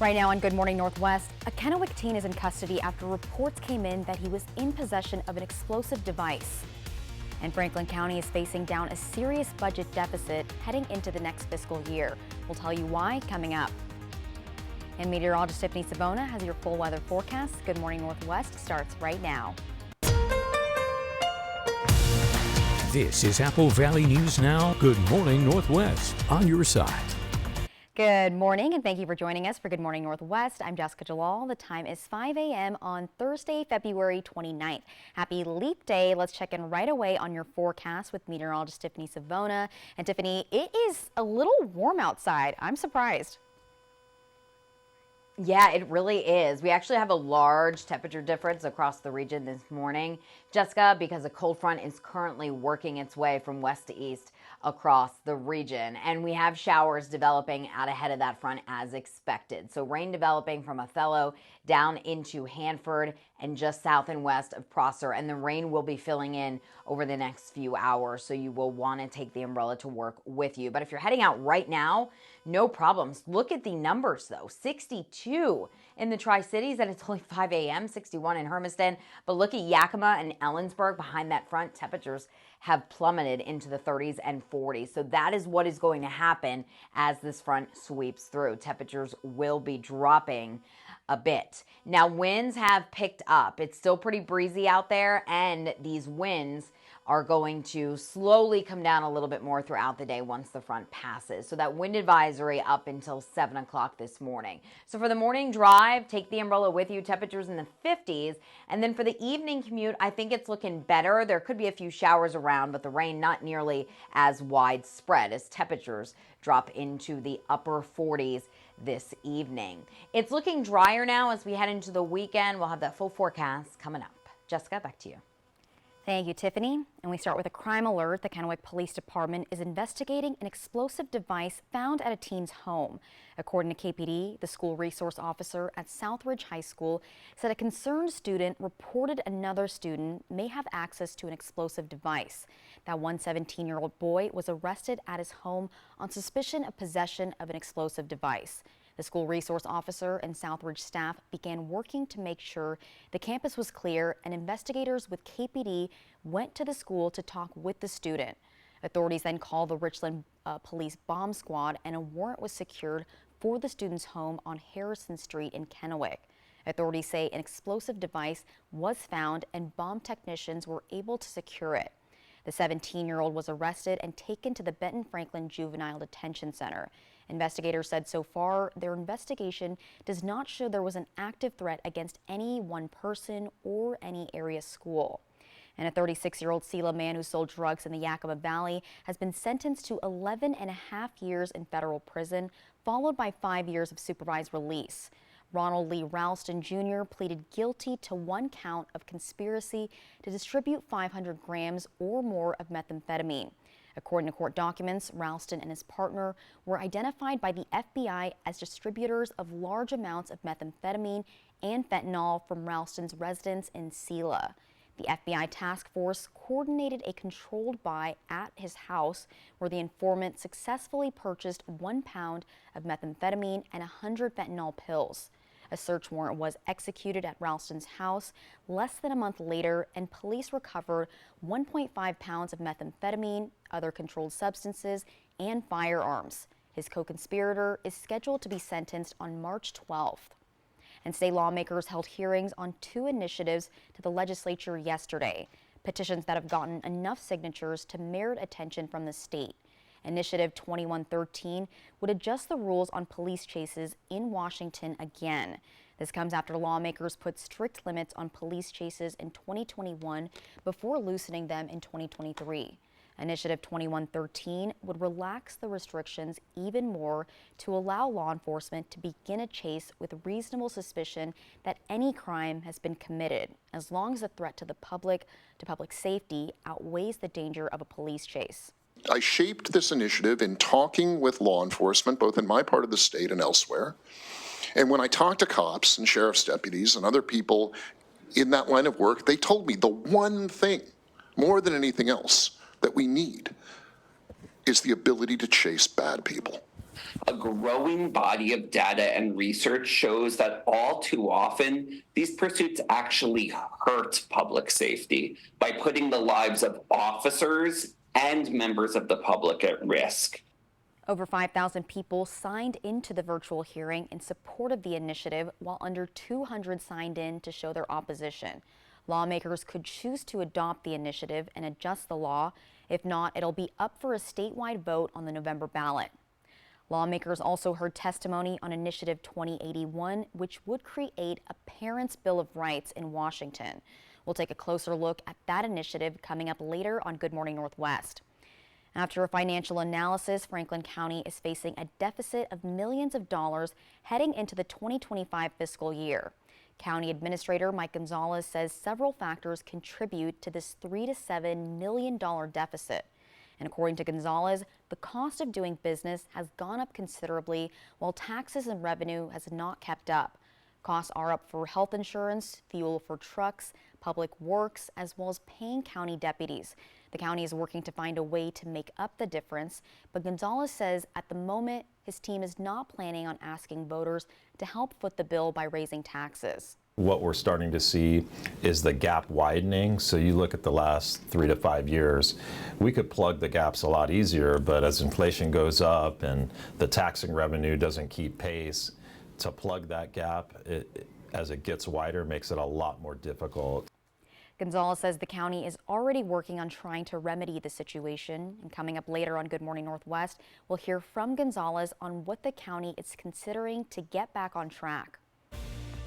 Right now on Good Morning Northwest, a Kennewick teen is in custody after reports came in that he was in possession of an explosive device. And Franklin County is facing down a serious budget deficit heading into the next fiscal year. We'll tell you why coming up. And meteorologist Tiffany Savona has your full weather forecast. Good Morning Northwest starts right now. This is Apple Valley News Now. Good Morning Northwest on your side. Good morning and thank you for joining us for Good Morning Northwest. I'm Jessica Jalal. The time is 5 a.m. on Thursday, February 29th. Happy Leap Day. Let's check in right away on your forecast with meteorologist Tiffany Savona. And Tiffany, it is a little warm outside. I'm surprised. Yeah, it really is. We actually have a large temperature difference across the region this morning, Jessica, because a cold front is currently working its way from west to east across the region. And we have showers developing out ahead of that front as expected. So rain developing from Othello down into Hanford and just south and west of Prosser. And the rain will be filling in over the next few hours. So you will want to take the umbrella to work with you. But if you're heading out right now, no problems. Look at the numbers, though. 62 in the Tri-Cities, and it's only 5 a.m., 61 in Hermiston. But look at Yakima and Ellensburg behind that front. Temperatures have plummeted into the 30s and 40s. So that is what is going to happen as this front sweeps through. Temperatures will be dropping a bit. Now, winds have picked up. It's still pretty breezy out there, and these winds are going to slowly come down a little bit more throughout the day once the front passes. So that wind advisory up until 7 o'clock this morning. So for the morning drive, take the umbrella with you, temperatures in the 50s. And then for the evening commute, I think it's looking better. There could be a few showers around, but the rain not nearly as widespread as temperatures drop into the upper 40s this evening. It's looking drier now as we head into the weekend. We'll have that full forecast coming up. Jessica, back to you. Thank you, Tiffany. And we start with a crime alert. The Kennewick Police Department is investigating an explosive device found at a teen's home. According to KPD, the school resource officer at Southridge High School said a concerned student reported another student may have access to an explosive device. That one 17-year-old boy was arrested at his home on suspicion of possession of an explosive device. The school resource officer and Southridge staff began working to make sure the campus was clear, and investigators with KPD went to the school to talk with the student. Authorities then called the Richland Police Bomb Squad, and a warrant was secured for the student's home on Harrison Street in Kennewick. Authorities say an explosive device was found and bomb technicians were able to secure it. The 17-year-old was arrested and taken to the Benton Franklin Juvenile Detention Center. Investigators said so far their investigation does not show there was an active threat against any one person or any area school. And a 36-year-old Sela man who sold drugs in the Yakima Valley has been sentenced to 11 and a half years in federal prison, followed by 5 years of supervised release. Ronald Lee Ralston Jr. pleaded guilty to one count of conspiracy to distribute 500 grams or more of methamphetamine. According to court documents, Ralston and his partner were identified by the FBI as distributors of large amounts of methamphetamine and fentanyl from Ralston's residence in Sela. The FBI task force coordinated a controlled buy at his house where the informant successfully purchased 1 pound of methamphetamine and 100 fentanyl pills. A search warrant was executed at Ralston's house less than a month later, and police recovered 1.5 pounds of methamphetamine, other controlled substances, and firearms. His co-conspirator is scheduled to be sentenced on March 12th. And state lawmakers held hearings on 2 initiatives to the legislature yesterday, petitions that have gotten enough signatures to merit attention from the state. Initiative 2113 would adjust the rules on police chases in Washington again. This comes after lawmakers put strict limits on police chases in 2021 before loosening them in 2023. Initiative 2113 would relax the restrictions even more to allow law enforcement to begin a chase with reasonable suspicion that any crime has been committed, as long as the threat to the public, to public safety, outweighs the danger of a police chase. I shaped this initiative in talking with law enforcement, both in my part of the state and elsewhere. And when I talked to cops and sheriff's deputies and other people in that line of work, they told me the one thing, more than anything else, that we need is the ability to chase bad people. A growing body of data and research shows that all too often, these pursuits actually hurt public safety by putting the lives of officers and members of the public at risk. Over 5,000 people signed into the virtual hearing in support of the initiative, while under 200 signed in to show their opposition. Lawmakers could choose to adopt the initiative and adjust the law. If not, it'll be up for a statewide vote on the November ballot. Lawmakers also heard testimony on Initiative 2081, which would create a Parents' Bill of Rights in Washington. We'll take a closer look at that initiative coming up later on Good Morning Northwest. After a financial analysis, Franklin County is facing a deficit of millions of dollars heading into the 2025 fiscal year. County Administrator Mike Gonzalez says several factors contribute to this $3 to $7 million deficit. And according to Gonzalez, the cost of doing business has gone up considerably, while taxes and revenue has not kept up. Costs are up for health insurance, fuel for trucks, public works, as well as paying county deputies. The county is working to find a way to make up the difference, but Gonzalez says at the moment his team is not planning on asking voters to help foot the bill by raising taxes. What we're starting to see is the gap widening. So you look at the last 3 to 5 years, we could plug the gaps a lot easier, but as inflation goes up and the taxing revenue doesn't keep pace, to plug that gap as it gets wider makes it a lot more difficult. Gonzalez says the county is already working on trying to remedy the situation. And coming up later on Good Morning Northwest, we'll hear from Gonzalez on what the county is considering to get back on track.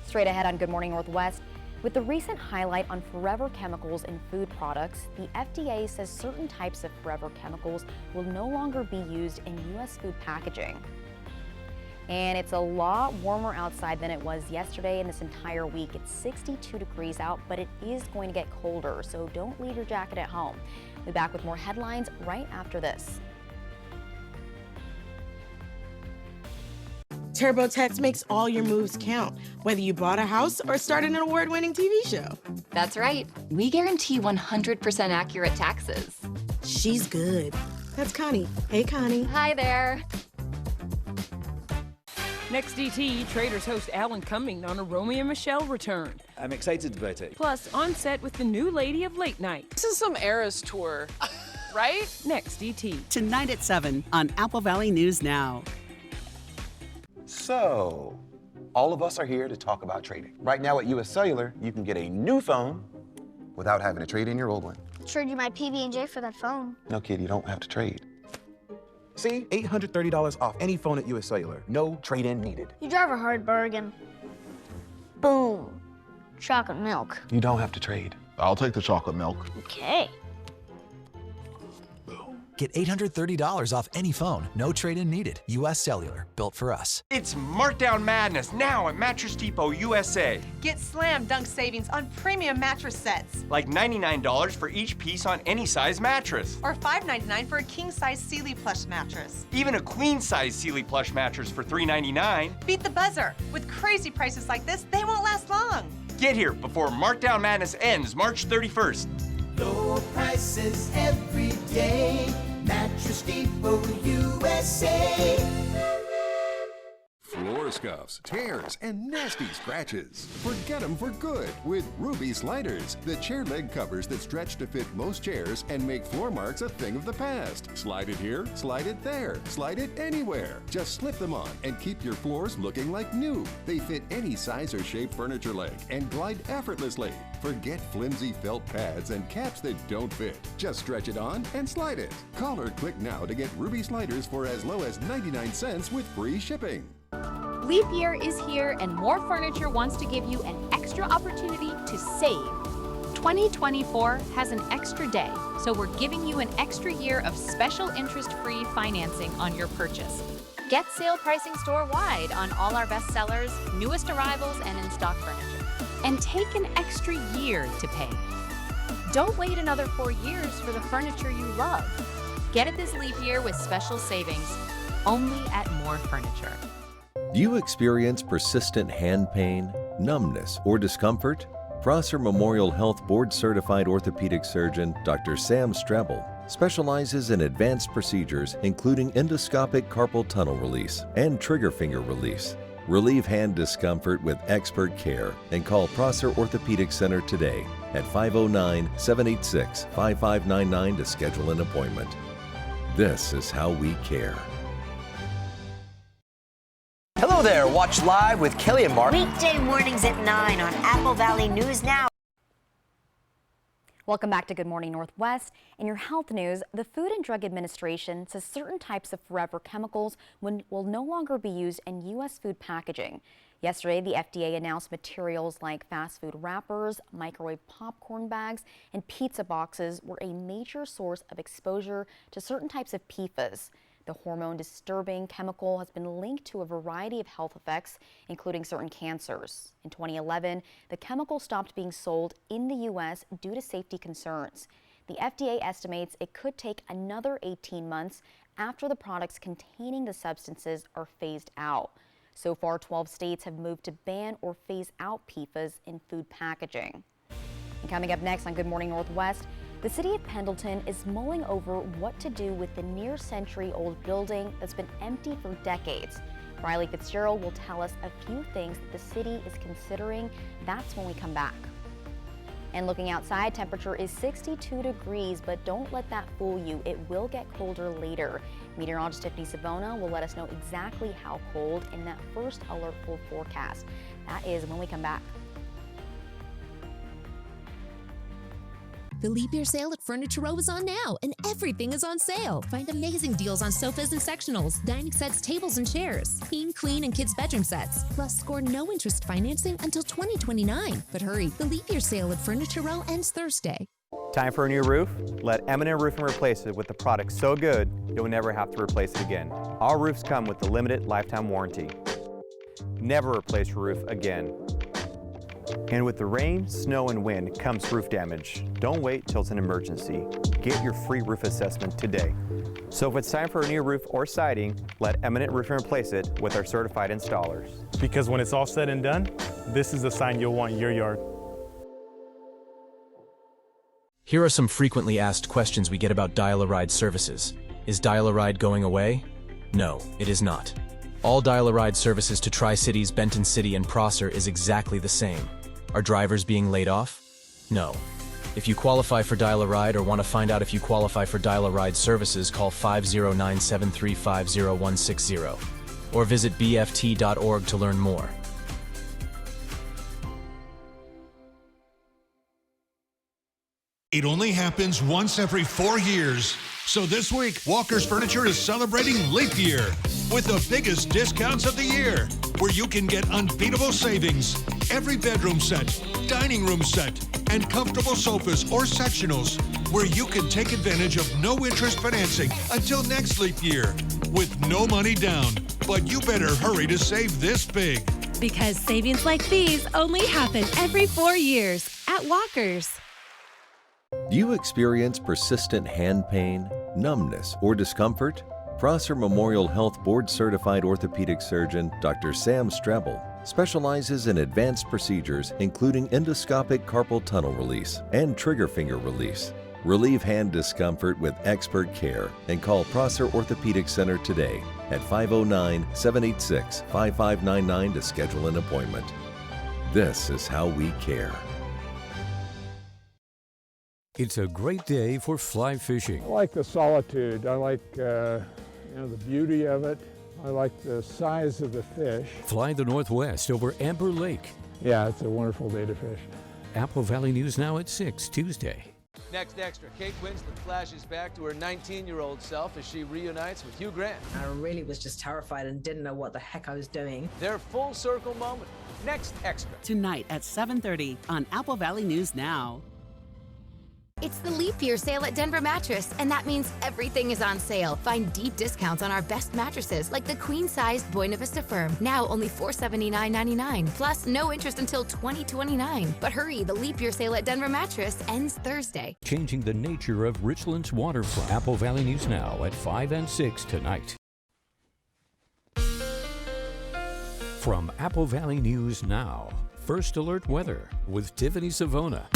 Straight ahead on Good Morning Northwest, with the recent highlight on forever chemicals in food products, the FDA says certain types of forever chemicals will no longer be used in U.S. food packaging. And it's a lot warmer outside than it was yesterday and this entire week. It's 62 degrees out, but it is going to get colder, so don't leave your jacket at home. We'll be back with more headlines right after this. TurboTax makes all your moves count, whether you bought a house or started an award-winning TV show. That's right. We guarantee 100% accurate taxes. She's good. That's Connie. Hey, Connie. Hi there. Next DT, Traders host Alan Cumming on a Romeo and Michelle return. I'm excited about it. Plus, on set with the new lady of late night. This is some Eras tour, right? Next DT. Tonight at 7 on Apple Valley News Now. So, all of us are here to talk about trading. Right now at US Cellular, you can get a new phone without having to trade in your old one. Trade you my PB&J for that phone. No, kid, you don't have to trade. See, $830 off any phone at US Cellular. No trade-in needed. You drive a hard bargain. Boom. Chocolate milk. You don't have to trade. I'll take the chocolate milk. Okay. Get $830 off any phone. No trade-in needed. US Cellular. Built for us. It's Markdown Madness now at Mattress Depot USA. Get slam dunk savings on premium mattress sets. Like $99 for each piece on any size mattress. Or $5.99 for a king-size Sealy plush mattress. Even a queen-size Sealy plush mattress for $3.99. Beat the buzzer. With crazy prices like this, they won't last long. Get here before Markdown Madness ends March 31st. Low prices every day. Mattress Depot USA. Floor scuffs, tears, and nasty scratches. Forget them for good with Ruby Sliders, the chair leg covers that stretch to fit most chairs and make floor marks a thing of the past. Slide it here, slide it there, slide it anywhere. Just slip them on and keep your floors looking like new. They fit any size or shape furniture leg and glide effortlessly. Forget flimsy felt pads and caps that don't fit. Just stretch it on and slide it. Call or click now to get Ruby Sliders for as low as 99 cents with free shipping. Leap year is here and More Furniture wants to give you an extra opportunity to save. 2024 has an extra day, so we're giving you an extra year of special interest-free financing on your purchase. Get sale pricing store-wide on all our best sellers, newest arrivals, and in-stock furniture. And take an extra year to pay. Don't wait another 4 years for the furniture you love. Get it this leap year with special savings, only at More Furniture. Do you experience persistent hand pain, numbness, or discomfort? Prosser Memorial Health Board Certified Orthopedic Surgeon Dr. Sam Strebel specializes in advanced procedures including endoscopic carpal tunnel release and trigger finger release. Relieve hand discomfort with expert care and call Prosser Orthopedic Center today at 509-786-5599 to schedule an appointment. This is how we care. Hello there. Watch Live with Kelly and Mark. Weekday mornings at 9 on Apple Valley News Now. Welcome back to Good Morning Northwest. In your health news, the Food and Drug Administration says certain types of forever chemicals will no longer be used in U.S. food packaging. Yesterday, the FDA announced materials like fast food wrappers, microwave popcorn bags, and pizza boxes were a major source of exposure to certain types of PFAS. The hormone-disturbing chemical has been linked to a variety of health effects, including certain cancers. In 2011, the chemical stopped being sold in the U.S. due to safety concerns. The FDA estimates it could take another 18 months after the products containing the substances are phased out. So far, 12 states have moved to ban or phase out PFAS in food packaging. And coming up next on Good Morning Northwest, the city of Pendleton is mulling over what to do with the near-century-old building that's been empty for decades. Riley Fitzgerald will tell us a few things that the city is considering. That's when we come back. And looking outside, temperature is 62 degrees, but don't let that fool you. It will get colder later. Meteorologist Tiffany Savona will let us know exactly how cold in that first alert full forecast. That is when we come back. The leap year sale at Furniture Row is on now, and everything is on sale. Find amazing deals on sofas and sectionals, dining sets, tables, and chairs, king, queen, and kids' bedroom sets. Plus, score no interest financing until 2029. But hurry, the leap year sale at Furniture Row ends Thursday. Time for a new roof? Let M&M Roofing replace it with a product so good you'll never have to replace it again. Our roofs come with the limited lifetime warranty. Never replace your roof again. And with the rain, snow, and wind comes roof damage. Don't wait till it's an emergency. Get your free roof assessment today. So if it's time for a new roof or siding, let Eminent Roofing replace it with our certified installers. Because when it's all said and done, this is the sign you'll want in your yard. Here are some frequently asked questions we get about Dial-A-Ride services. Is Dial-A-Ride going away? No, it is not. All Dial-A-Ride services to Tri-Cities, Benton City, and Prosser is exactly the same. Are drivers being laid off? No. If you qualify for Dial-A-Ride or want to find out if you qualify for Dial-A-Ride services, call 509-735-0160 or visit bft.org to learn more. It only happens once every 4 years. So this week, Walker's Furniture is celebrating Leap Year with the biggest discounts of the year, where you can get unbeatable savings. Every bedroom set, dining room set, and comfortable sofas or sectionals, where you can take advantage of no-interest financing until next Leap Year with no money down. But you better hurry to save this big. Because savings like these only happen every 4 years at Walker's. Do you experience persistent hand pain, numbness, or discomfort? Prosser Memorial Health Board Certified Orthopedic Surgeon Dr. Sam Strebel specializes in advanced procedures including endoscopic carpal tunnel release and trigger finger release. Relieve hand discomfort with expert care and call Prosser Orthopedic Center today at 509-786-5599 to schedule an appointment. This is how we care. It's a great day for fly fishing. I like the solitude. I like the beauty of it. I like the size of the fish. Fly the Northwest over Amber Lake. Yeah, it's a wonderful day to fish. Apple Valley News Now at 6 Tuesday. Next extra, Kate Winslet flashes back to her 19-year-old self as she reunites with Hugh Grant. I really was just terrified and didn't know what the heck I was doing. Their full circle moment. Next extra. Tonight at 7:30 on Apple Valley News Now. It's the leap year sale at Denver Mattress, and that means everything is on sale. Find deep discounts on our best mattresses, like the queen-sized Buena Vista Firm, now only $479.99, plus no interest until 2029. But hurry, the leap year sale at Denver Mattress ends Thursday. Changing the nature of Richland's waterfront. Apple Valley News Now at 5 and 6 tonight. From Apple Valley News Now, First Alert Weather with Tiffany Savona.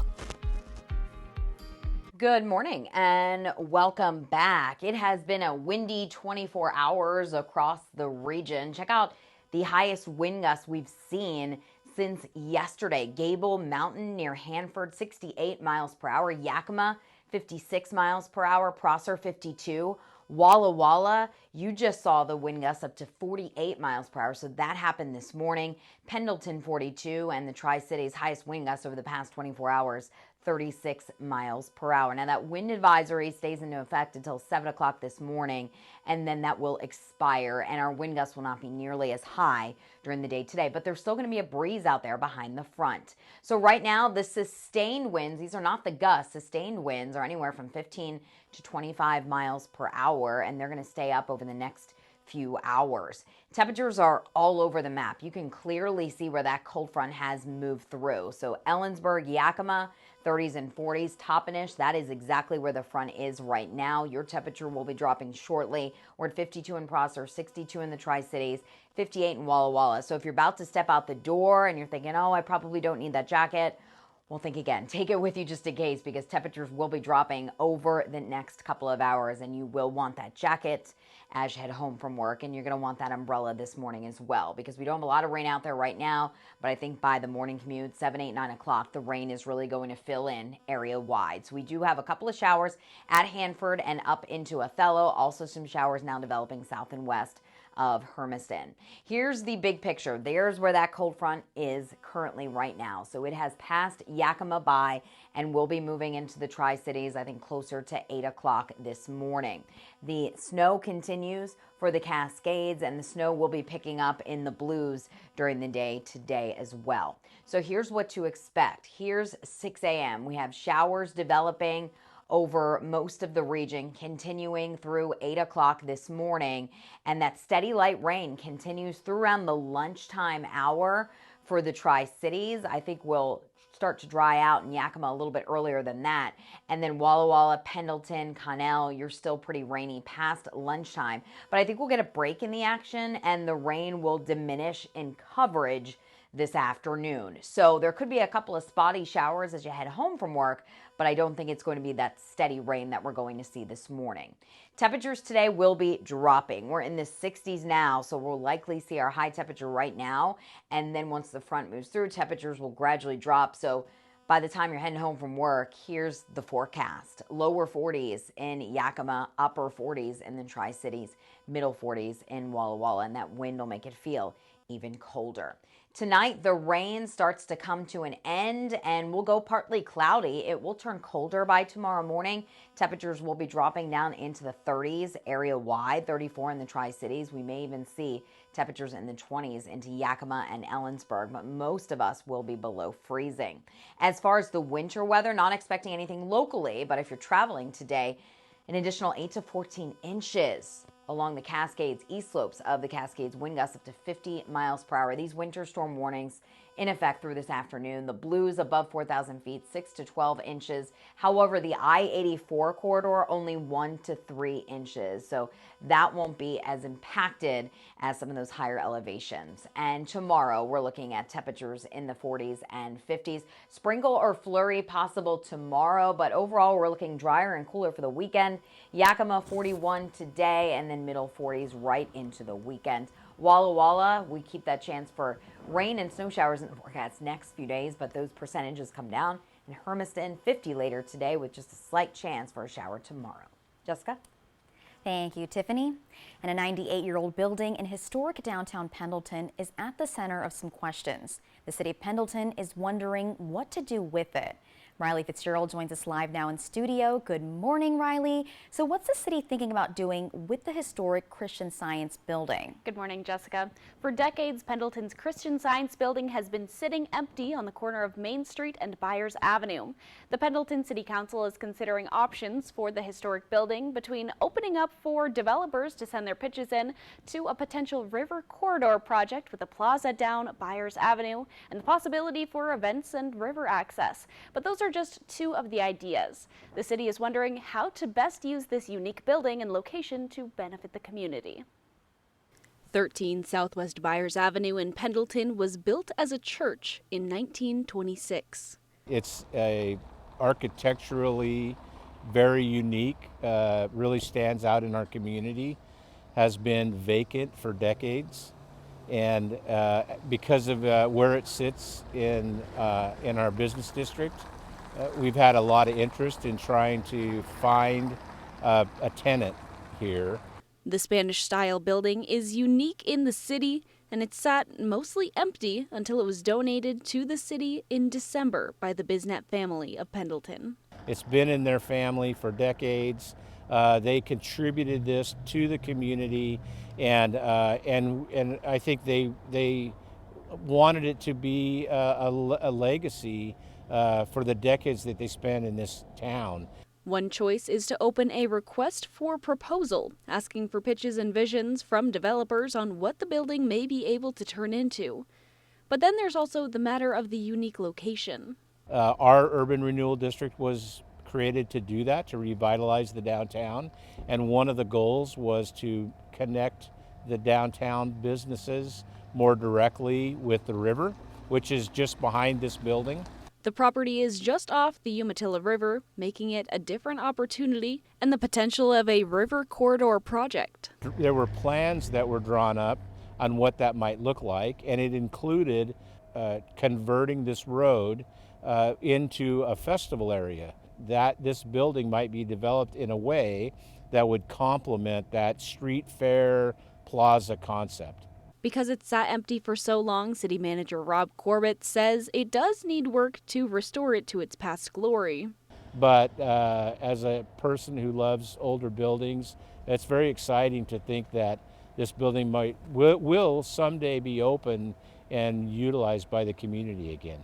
Good morning and welcome back. It has been a windy 24 hours across the region. Check out the highest wind gusts we've seen since yesterday. Gable Mountain near Hanford, 68 miles per hour. Yakima, 56 miles per hour. Prosser, 52. Walla Walla, you just saw the wind gusts up to 48 miles per hour. So that happened this morning. Pendleton, 42, and the Tri-Cities highest wind gusts over the past 24 hours, 36 miles per hour. Now that wind advisory stays into effect until 7 o'clock this morning, and then that will expire, and our wind gusts will not be nearly as high during the day today, but there's still going to be a breeze out there behind the front. So right now, the sustained winds, these are not the gusts, sustained winds are anywhere from 15 to 25 miles per hour, and they're going to stay up over the next few hours. Temperatures are all over the map. You can clearly see where that cold front has moved through. So Ellensburg, Yakima, 30s and 40s, Toppenish, that is exactly where the front is right now. Your temperature will be dropping shortly. We're at 52 in Prosser, 62 in the Tri-Cities, 58 in Walla Walla. So if you're about to step out the door and you're thinking, oh, I probably don't need that jacket, well, think again. Take it with you just in case, because temperatures will be dropping over the next couple of hours, and you will want that jacket as you head home from work, and you're going to want that umbrella this morning as well, because we don't have a lot of rain out there right now, but I think by the morning commute, 7, 8, 9 o'clock, the rain is really going to fill in area-wide. So we do have a couple of showers at Hanford and up into Othello, also some showers now developing south and west of Hermiston. Here's the big picture. There's where that cold front is currently right now. So it has passed Yakima by and will be moving into the Tri-Cities, I think closer to 8 o'clock this morning. The snow continues for the Cascades, and the snow will be picking up in the Blues during the day today as well. So here's what to expect. Here's 6 a.m. We have showers developing over most of the region, continuing through 8 o'clock this morning. And that steady light rain continues through around the lunchtime hour for the Tri-Cities. I think we'll start to dry out in Yakima a little bit earlier than that. And then Walla Walla, Pendleton, Connell, you're still pretty rainy past lunchtime. But I think we'll get a break in the action, and the rain will diminish in coverage this afternoon. So there could be a couple of spotty showers as you head home from work, but I don't think it's going to be that steady rain that we're going to see this morning. Temperatures today will be dropping. We're in the 60s now, so we'll likely see our high temperature right now, and then once the front moves through, temperatures will gradually drop. So by the time you're heading home from work, here's the forecast. Lower 40s in Yakima, upper 40s in the Tri-Cities, middle 40s in Walla Walla, and that wind will make it feel even colder. Tonight, the rain starts to come to an end and will go partly cloudy. It will turn colder by tomorrow morning. Temperatures will be dropping down into the 30s area-wide, 34 in the Tri-Cities. We may even see temperatures in the 20s into Yakima and Ellensburg, but most of us will be below freezing. As far as the winter weather, not expecting anything locally, but if you're traveling today, an additional 8 to 14 inches along the Cascades, east slopes of the Cascades, wind gusts up to 50 miles per hour. These winter storm warnings in effect through this afternoon. The Blues above 4,000 feet, 6 to 12 inches. However, the I-84 corridor, only 1 to 3 inches. So that won't be as impacted as some of those higher elevations. And tomorrow, we're looking at temperatures in the 40s and 50s. Sprinkle or flurry possible tomorrow, but overall, we're looking drier and cooler for the weekend. Yakima, 41 today, and then middle 40s right into the weekend. Walla Walla, we keep that chance for rain and snow showers in the forecast next few days, but those percentages come down. And Hermiston, 50 later today with just a slight chance for a shower tomorrow. Jessica? Thank you, Tiffany. And a 98-year-old building in historic downtown Pendleton is at the center of some questions. The city of Pendleton is wondering what to do with it. Riley Fitzgerald joins us live now in studio. Good morning, Riley. So what's the city thinking about doing with the historic Christian Science building? Good morning, Jessica. For decades, Pendleton's Christian Science building has been sitting empty on the corner of Main Street and Byers Avenue. The Pendleton City Council is considering options for the historic building, between opening up for developers to send their pitches in to a potential river corridor project with a plaza down Byers Avenue and the possibility for events and river access. But those are just two of the ideas. The city is wondering how to best use this unique building and location to benefit the community. 13 Southwest Byers Avenue in Pendleton was built as a church in 1926. It's a architecturally very unique, really stands out in our community, has been vacant for decades. And because of where it sits in our business district, we've had a lot of interest in trying to find a tenant here. The Spanish-style building is unique in the city, and it sat mostly empty until it was donated to the city in December by the Bisnet family of Pendleton. It's been in their family for decades. They contributed this to the community, and I think they wanted it to be a legacy for the decades that they spent in this town. One choice is to open a request for proposal, asking for pitches and visions from developers on what the building may be able to turn into. But then there's also the matter of the unique location. Our urban renewal district was created to do that, to revitalize the downtown, and one of the goals was to connect the downtown businesses more directly with the river, which is just behind this building. The property is just off the Umatilla River, making it a different opportunity and the potential of a river corridor project. There were plans that were drawn up on what that might look like, and it included converting this road into a festival area. That this building might be developed in a way that would complement that street fair plaza concept. Because it sat empty for so long, City Manager Rob Corbett says it does need work to restore it to its past glory. But as a person who loves older buildings, it's very exciting to think that this building will someday be open and utilized by the community again.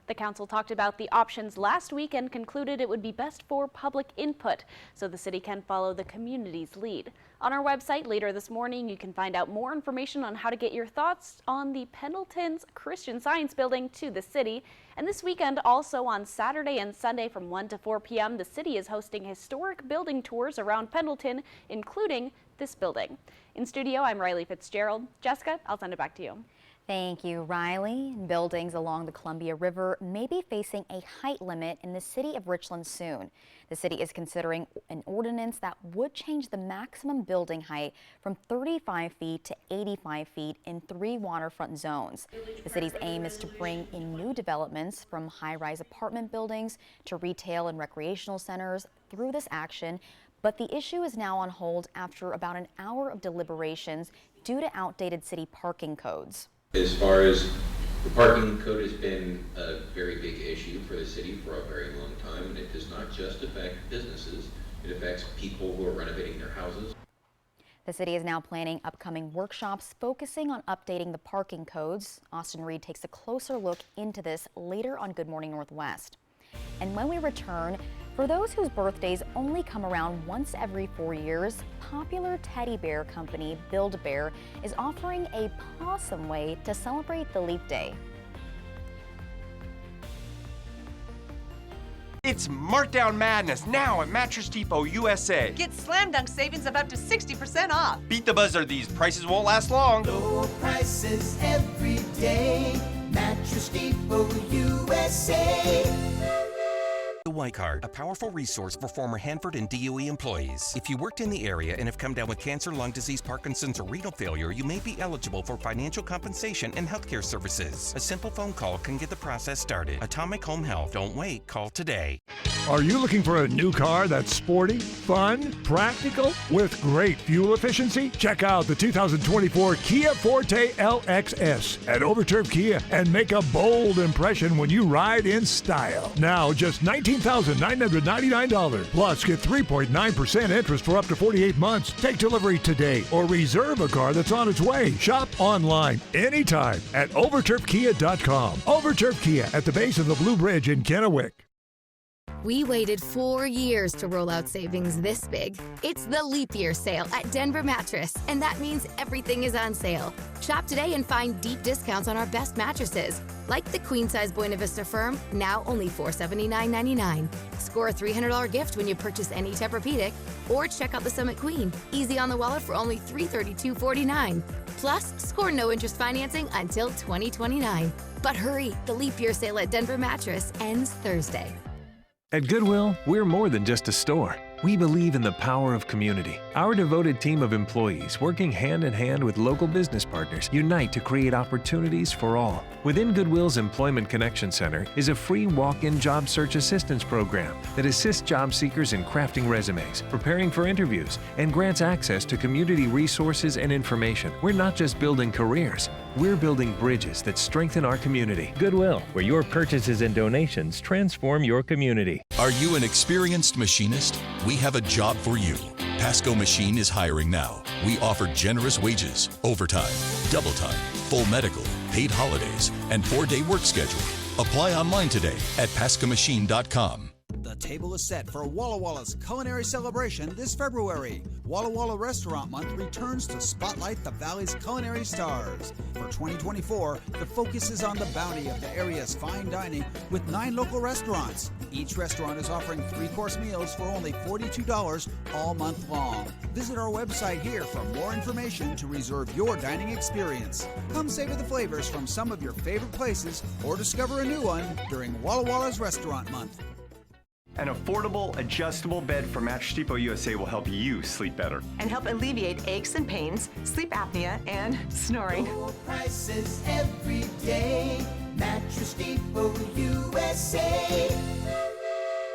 The council talked about the options last week and concluded it would be best for public input so the city can follow the community's lead. On our website later this morning, you can find out more information on how to get your thoughts on the Pendleton's Christian Science building to the city. And this weekend, also on Saturday and Sunday from 1 to 4 p.m., the city is hosting historic building tours around Pendleton, including this building. In studio, I'm Riley Fitzgerald. Jessica, I'll send it back to you. Thank you, Riley. Buildings along the Columbia River may be facing a height limit in the city of Richland soon. The city is considering an ordinance that would change the maximum building height from 35 feet to 85 feet in 3 waterfront zones. The city's aim is to bring in new developments from high-rise apartment buildings to retail and recreational centers through this action. But the issue is now on hold after about an hour of deliberations due to outdated city parking codes. As far as the parking code has been a very big issue for the city for a very long time, and it does not just affect businesses, it affects people who are renovating their houses. The city is now planning upcoming workshops focusing on updating the parking codes. Austin Reed takes a closer look into this later on Good Morning Northwest. And when we return, for those whose birthdays only come around once every 4 years, popular teddy bear company Build-A-Bear is offering a possum way to celebrate the leap day. It's Markdown Madness now at Mattress Depot USA. Get slam dunk savings of up to 60% off. Beat the buzzer, these prices won't last long. Low prices every day. Mattress Depot USA. The White Card, a powerful resource for former Hanford and DOE employees. If you worked in the area and have come down with cancer, lung disease, Parkinson's, or renal failure, you may be eligible for financial compensation and healthcare services. A simple phone call can get the process started. Atomic Home Health. Don't wait. Call today. Are you looking for a new car that's sporty, fun, practical, with great fuel efficiency? Check out the 2024 Kia Forte LXS at Overturf Kia and make a bold impression when you ride in style. Now just $19,999. Plus, get 3.9% interest for up to 48 months. Take delivery today or reserve a car that's on its way. Shop online anytime at overturfkia.com. Overturf Kia at the base of the Blue Bridge in Kennewick. We waited 4 years to roll out savings this big. It's the Leap Year sale at Denver Mattress, and that means everything is on sale. Shop today and find deep discounts on our best mattresses, like the queen-size Buena Vista Firm, now only $479.99. Score a $300 gift when you purchase any Tempur-Pedic, or check out the Summit Queen, easy on the wallet for only $332.49. Plus, score no interest financing until 2029. But hurry, the Leap Year sale at Denver Mattress ends Thursday. At Goodwill, we're more than just a store. We believe in the power of community. Our devoted team of employees, working hand in hand with local business partners, unite to create opportunities for all. Within Goodwill's Employment Connection Center is a free walk-in job search assistance program that assists job seekers in crafting resumes, preparing for interviews, and grants access to community resources and information. We're not just building careers, we're building bridges that strengthen our community. Goodwill, where your purchases and donations transform your community. Are you an experienced machinist? We have a job for you. Pasco Machine is hiring now. We offer generous wages, overtime, double time, full medical, paid holidays, and 4-day work schedule. Apply online today at pascomachine.com. The table is set for Walla Walla's culinary celebration this February. Walla Walla Restaurant Month returns to spotlight the Valley's culinary stars. For 2024, the focus is on the bounty of the area's fine dining with 9 local restaurants. Each restaurant is offering 3-course meals for only $42 all month long. Visit our website here for more information to reserve your dining experience. Come savor the flavors from some of your favorite places or discover a new one during Walla Walla's Restaurant Month. An affordable, adjustable bed from Mattress Depot USA will help you sleep better. And help alleviate aches and pains, sleep apnea, and snoring. Low prices every day. Mattress Depot USA.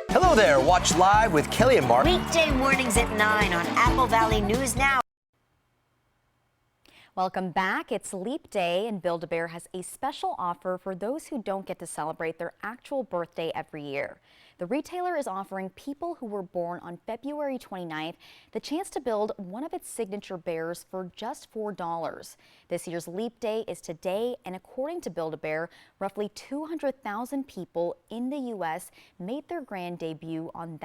Hello there. Watch live with Kelly and Mark. Weekday mornings at 9 on Apple Valley News Now. Welcome back. It's Leap Day, and Build-A-Bear has a special offer for those who don't get to celebrate their actual birthday every year. The retailer is offering people who were born on February 29th the chance to build one of its signature bears for just $4. This year's Leap Day is today, and according to Build-A-Bear, roughly 200,000 people in the U.S. made their grand debut on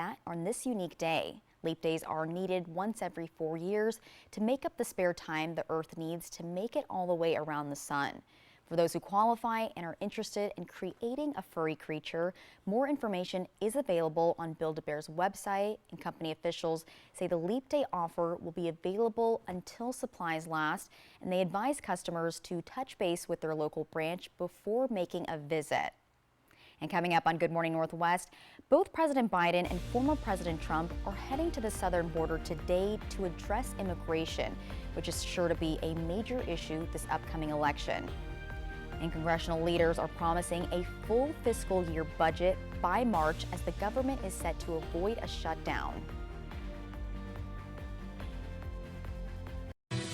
this unique day. Leap days are needed once every 4 years to make up the spare time the Earth needs to make it all the way around the sun. For those who qualify and are interested in creating a furry creature, more information is available on Build-A-Bear's website, and company officials say the Leap Day offer will be available until supplies last, and they advise customers to touch base with their local branch before making a visit. And coming up on Good Morning Northwest, both President Biden and former President Trump are heading to the southern border today to address immigration, which is sure to be a major issue this upcoming election. And congressional leaders are promising a full fiscal year budget by March as the government is set to avoid a shutdown.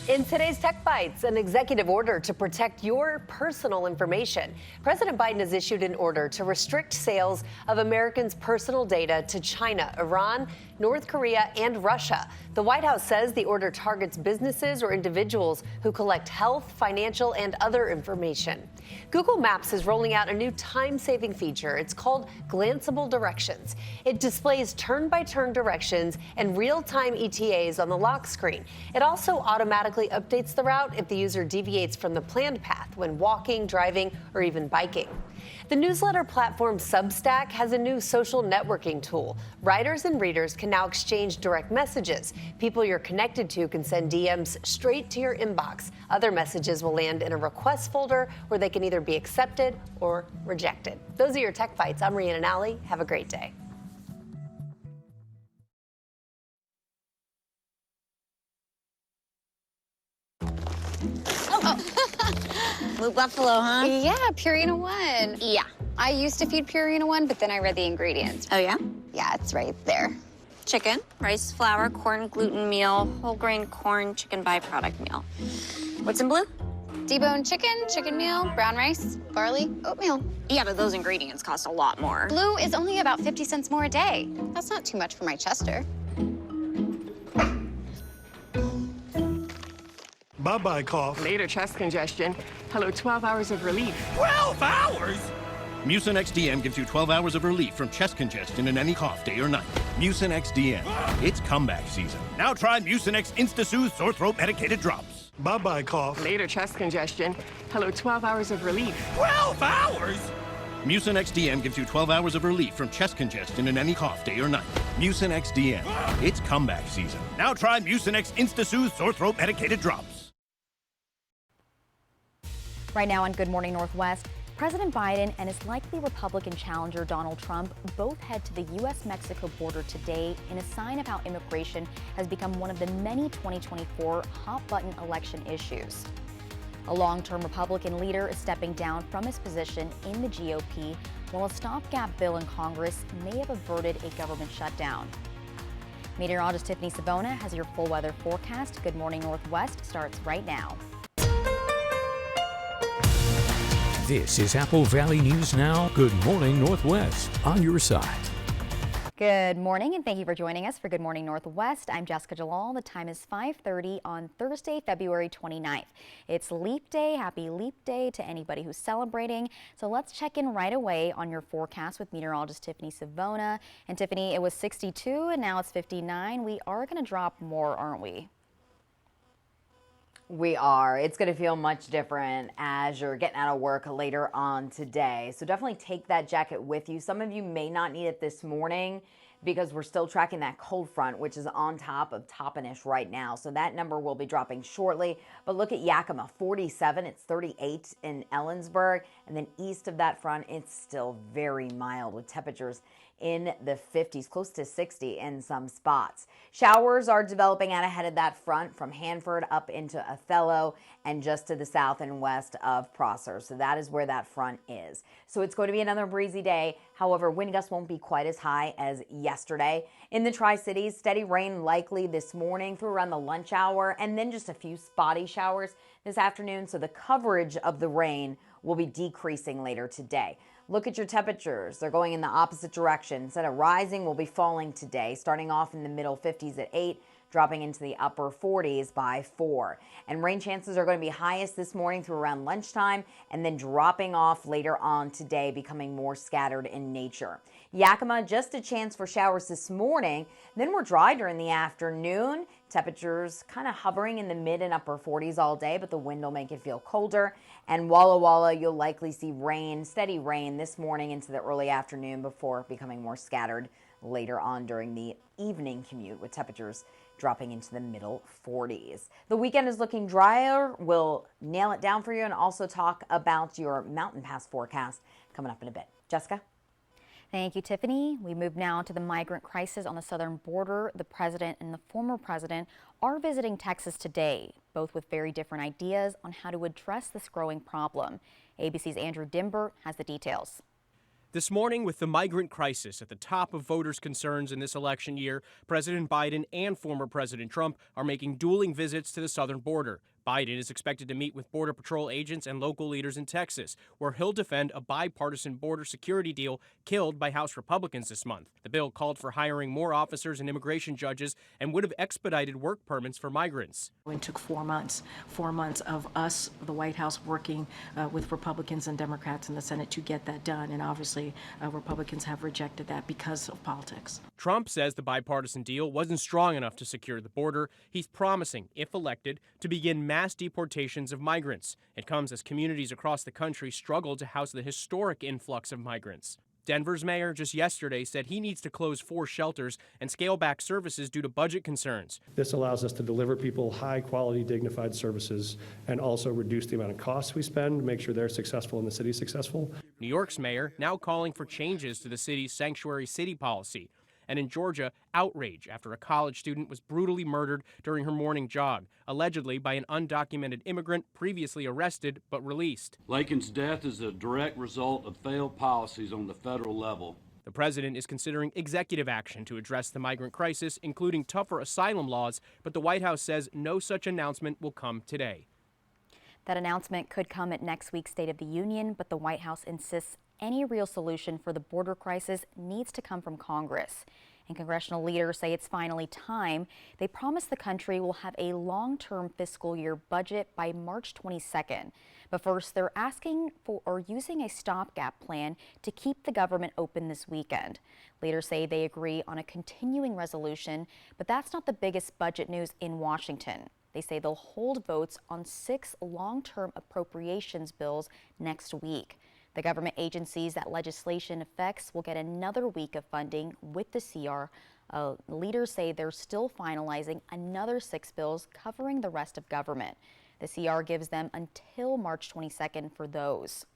In today's Tech Bites, an executive order to protect your personal information. President Biden has issued an order to restrict sales of Americans' personal data to China, Iran, North Korea, and Russia. The White House says the order targets businesses or individuals who collect health, financial, and other information. Google Maps is rolling out a new time-saving feature. It's called Glanceable Directions. It displays turn-by-turn directions and real-time ETAs on the lock screen. It also automatically updates the route if the user deviates from the planned path when walking, driving, or even biking. The newsletter platform Substack has a new social networking tool. Writers and readers can now exchange direct messages. People you're connected to can send DMs straight to your inbox. Other messages will land in a request folder where they can either be accepted or rejected. Those are your Tech Bites. I'm Rhiannon Alley. Have a great day. Blue Buffalo, huh? Yeah, Purina One. Yeah, I used to feed Purina One, but then I read the ingredients. Oh, yeah? Yeah, it's right there. Chicken, rice, flour, corn, gluten meal, whole grain corn, chicken byproduct meal. What's in blue? Deboned chicken, chicken meal, brown rice, barley, oatmeal. Yeah, but those ingredients cost a lot more. Blue is only about 50 cents more a day. That's not too much for my Chester. Bye-bye cough. Later chest congestion. Hello, 12 hours of relief. 12 hours? Mucinex DM gives you 12 hours of relief from chest congestion in any cough, day or night. Mucinex DM. It's comeback season. Now try Mucinex Insta-Soothe Sore Throat Medicated Drops. Bye-bye cough. Later chest congestion. Hello, 12 hours of relief. 12 hours? Mucinex DM gives you 12 hours of relief from chest congestion in any cough, day or night. Mucinex DM. It's comeback season. Now try Mucinex Insta-Soothe Sore Throat Medicated Drops. Right now on Good Morning Northwest, President Biden and his likely Republican challenger Donald Trump both head to the U.S.-Mexico border today in a sign of how immigration has become one of the many 2024 hot-button election issues. A long-term Republican leader is stepping down from his position in the GOP, while a stopgap bill in Congress may have averted a government shutdown. Meteorologist Tiffany Savona has your full weather forecast. Good Morning Northwest starts right now. This is Apple Valley News Now. Good Morning Northwest on your side. Good morning and thank you for joining us for Good Morning Northwest. I'm Jessica Jalal. The time is 5:30 on Thursday, February 29th. It's Leap Day. Happy Leap Day to anybody who's celebrating. So let's check in right away on your forecast with meteorologist Tiffany Savona. And Tiffany, it was 62 and now it's 59. We are going to drop more, aren't we? We are. It's going to feel much different as you're getting out of work later on today. So definitely take that jacket with you. Some of you may not need it this morning because we're still tracking that cold front, which is on top of Toppenish right now. So that number will be dropping shortly. But look at Yakima, 47. It's 38 in Ellensburg. And then east of that front, it's still very mild with temperatures in the 50s, close to 60 in some spots. Showers are developing out ahead of that front from Hanford up into Othello and just to the south and west of Prosser. So that is where that front is. So it's going to be another breezy day. However, wind gusts won't be quite as high as yesterday. In the Tri-Cities, steady rain likely this morning through around the lunch hour, and then just a few spotty showers this afternoon. So the coverage of the rain will be decreasing later today. Look at your temperatures. They're going in the opposite direction. Instead of rising, we'll be falling today, starting off in the middle 50s at 8, dropping into the upper 40s by 4. And rain chances are going to be highest this morning through around lunchtime and then dropping off later on today, becoming more scattered in nature. Yakima, just a chance for showers this morning. Then we're dry during the afternoon. Temperatures kind of hovering in the mid and upper 40s all day, but the wind will make it feel colder. And Walla Walla, you'll likely see rain, steady rain this morning into the early afternoon before becoming more scattered later on during the evening commute with temperatures dropping into the middle 40s. The weekend is looking drier. We'll nail it down for you and also talk about your mountain pass forecast coming up in a bit. Jessica? Thank you, Tiffany. We move now to the migrant crisis on the southern border. The president and the former president are visiting Texas today, both with very different ideas on how to address this growing problem. ABC's Andrew Dimber has the details. This morning, with the migrant crisis at the top of voters' concerns in this election year, President Biden and former President Trump are making dueling visits to the southern border. Biden is expected to meet with Border Patrol agents and local leaders in Texas, where he'll defend a bipartisan border security deal killed by House Republicans this month. The bill called for hiring more officers and immigration judges and would have expedited work permits for migrants. It took 4 months of us, the White House, working with Republicans and Democrats in the Senate to get that done. And obviously, Republicans have rejected that because of politics. Trump says the bipartisan deal wasn't strong enough to secure the border. He's promising, if elected, to begin mass deportations of migrants. It comes as communities across the country struggle to house the historic influx of migrants. Denver's mayor just yesterday said he needs to close 4 shelters and scale back services due to budget concerns. This allows us to deliver people high quality, dignified services and also reduce the amount of costs we spend to make sure they're successful and the city's successful. New York's mayor now calling for changes to the city's sanctuary city policy. And in Georgia, outrage after a college student was brutally murdered during her morning jog, allegedly by an undocumented immigrant previously arrested but released. Lakin's death is a direct result of failed policies on the federal level. The president is considering executive action to address the migrant crisis, including tougher asylum laws, but the White House says no such announcement will come today. That announcement could come at next week's State of the Union, but the White House insists any real solution for the border crisis needs to come from Congress. And congressional leaders say it's finally time. They promise the country will have a long-term fiscal year budget by March 22nd. But first, they're asking for or using a stopgap plan to keep the government open this weekend. Leaders say they agree on a continuing resolution, but that's not the biggest budget news in Washington. They say they'll hold votes on 6 long-term appropriations bills next week. The government agencies that legislation affects will get another week of funding with the CR. Leaders say they're still finalizing another 6 bills covering the rest of government. The CR gives them until March 22nd for those.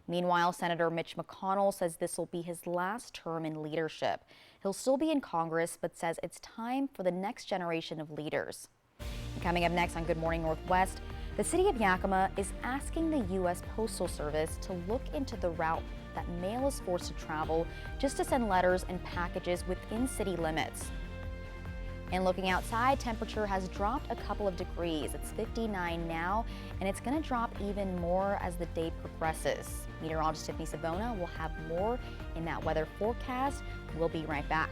Meanwhile, Senator Mitch McConnell says this will be his last term in leadership. He'll still be in Congress, but says it's time for the next generation of leaders. And coming up next on Good Morning Northwest, the city of Yakima is asking the U.S. Postal Service to look into the route that mail is forced to travel just to send letters and packages within city limits. And looking outside, temperature has dropped a couple of degrees. It's 59 now, and it's going to drop even more as the day progresses. Meteorologist Tiffany Savona will have more in that weather forecast. We'll be right back.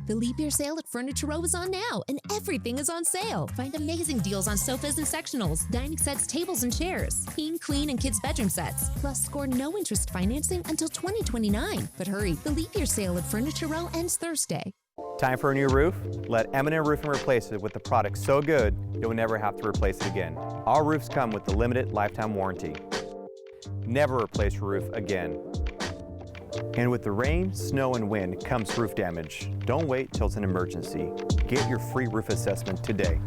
The leap year sale at Furniture Row is on now, and everything is on sale. Find amazing deals on sofas and sectionals, dining sets, tables, and chairs, king, queen, and kids' bedroom sets. Plus, score no interest financing until 2029. But hurry, the leap year sale at Furniture Row ends Thursday. Time for a new roof? Let Eminent Roofing replace it with a product so good you'll never have to replace it again. Our roofs come with the limited lifetime warranty. Never replace your roof again. And with the rain, snow, and wind comes roof damage. Don't wait till it's an emergency. Get your free roof assessment today.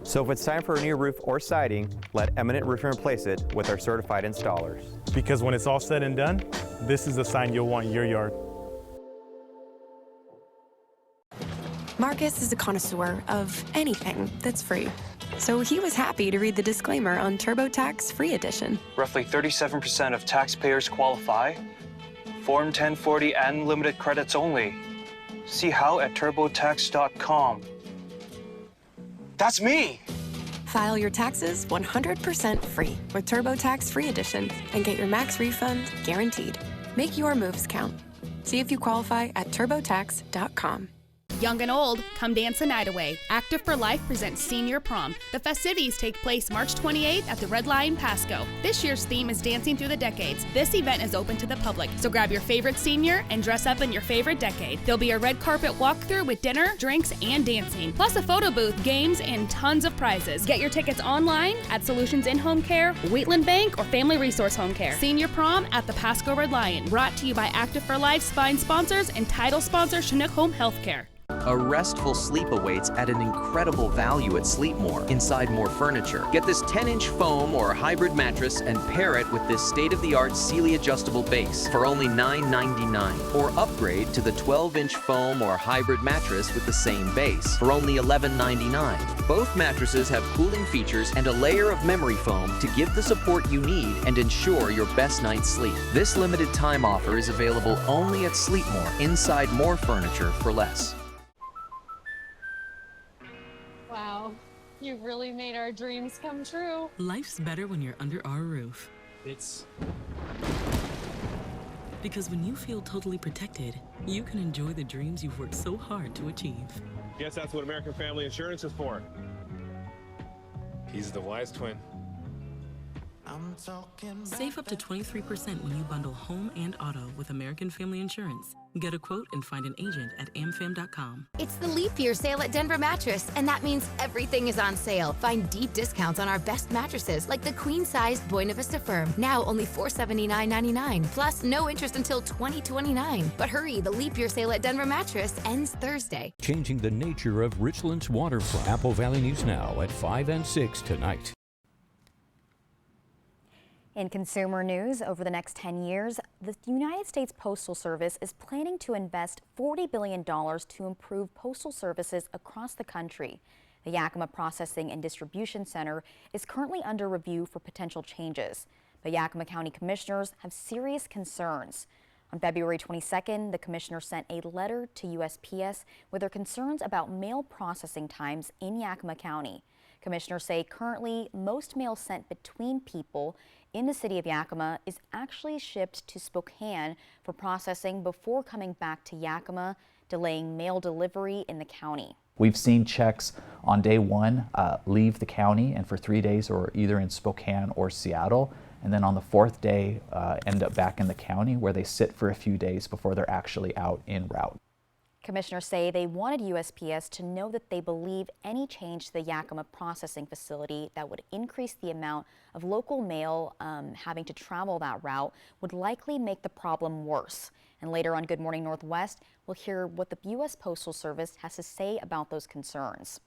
So if it's time for a new roof or siding, let Eminent Roofing replace it with our certified installers. Because when it's all said and done, this is the sign you'll want in your yard. Marcus is a connoisseur of anything that's free. So he was happy to read the disclaimer on TurboTax Free Edition. Roughly 37% of taxpayers qualify. Form 1040 and limited credits only. See how at turbotax.com. That's me! File your taxes 100% free with TurboTax Free Edition and get your max refund guaranteed. Make your moves count. See if you qualify at turbotax.com. Young and old, come dance a night away. Active for Life presents Senior Prom. The festivities take place March 28th at the Red Lion Pasco. This year's theme is Dancing Through the Decades. This event is open to the public, so grab your favorite senior and dress up in your favorite decade. There'll be a red carpet walkthrough with dinner, drinks, and dancing, plus a photo booth, games, and tons of prizes. Get your tickets online at Solutions in Home Care, Wheatland Bank, or Family Resource Home Care. Senior Prom at the Pasco Red Lion, brought to you by Active for Life spine sponsors and title sponsor Chinook Home Healthcare. A restful sleep awaits at an incredible value at Sleepmore inside More Furniture. Get this 10-inch foam or hybrid mattress and pair it with this state-of-the-art Sealy adjustable base for only $9.99. Or upgrade to the 12-inch foam or hybrid mattress with the same base for only $11.99. Both mattresses have cooling features and a layer of memory foam to give the support you need and ensure your best night's sleep. This limited time offer is available only at Sleepmore inside More Furniture for less. Wow, you really made our dreams come true. Life's better when you're under our roof. Because when you feel totally protected, you can enjoy the dreams you've worked so hard to achieve. Guess that's what American Family Insurance is for. He's the wise twin. Save up to 23% when you bundle home and auto with American Family Insurance. Get a quote and find an agent at amfam.com. It's the leap year sale at Denver Mattress, and that means everything is on sale. Find deep discounts on our best mattresses, like the queen-sized Buena Vista Firm, now only $479.99, plus no interest until 2029. But hurry, the leap year sale at Denver Mattress ends Thursday. Changing the nature of Richland's waterfront. Apple Valley News Now at 5 and 6 tonight. In consumer news, over the next 10 years, the United States Postal Service is planning to invest $40 billion to improve postal services across the country. The Yakima Processing and Distribution Center is currently under review for potential changes, but Yakima County commissioners have serious concerns. On February 22nd, the commissioner sent a letter to USPS with their concerns about mail processing times in Yakima County. Commissioners say currently most mail sent between people in the city of Yakima is actually shipped to Spokane for processing before coming back to Yakima, delaying mail delivery in the county. We've seen checks on day one leave the county and for 3 days or either in Spokane or Seattle, and then on the fourth day end up back in the county where they sit for a few days before they're actually out en route. Commissioners say they wanted USPS to know that they believe any change to the Yakima processing facility that would increase the amount of local mail having to travel that route would likely make the problem worse. And later on Good Morning Northwest, we'll hear what the U.S. Postal Service has to say about those concerns.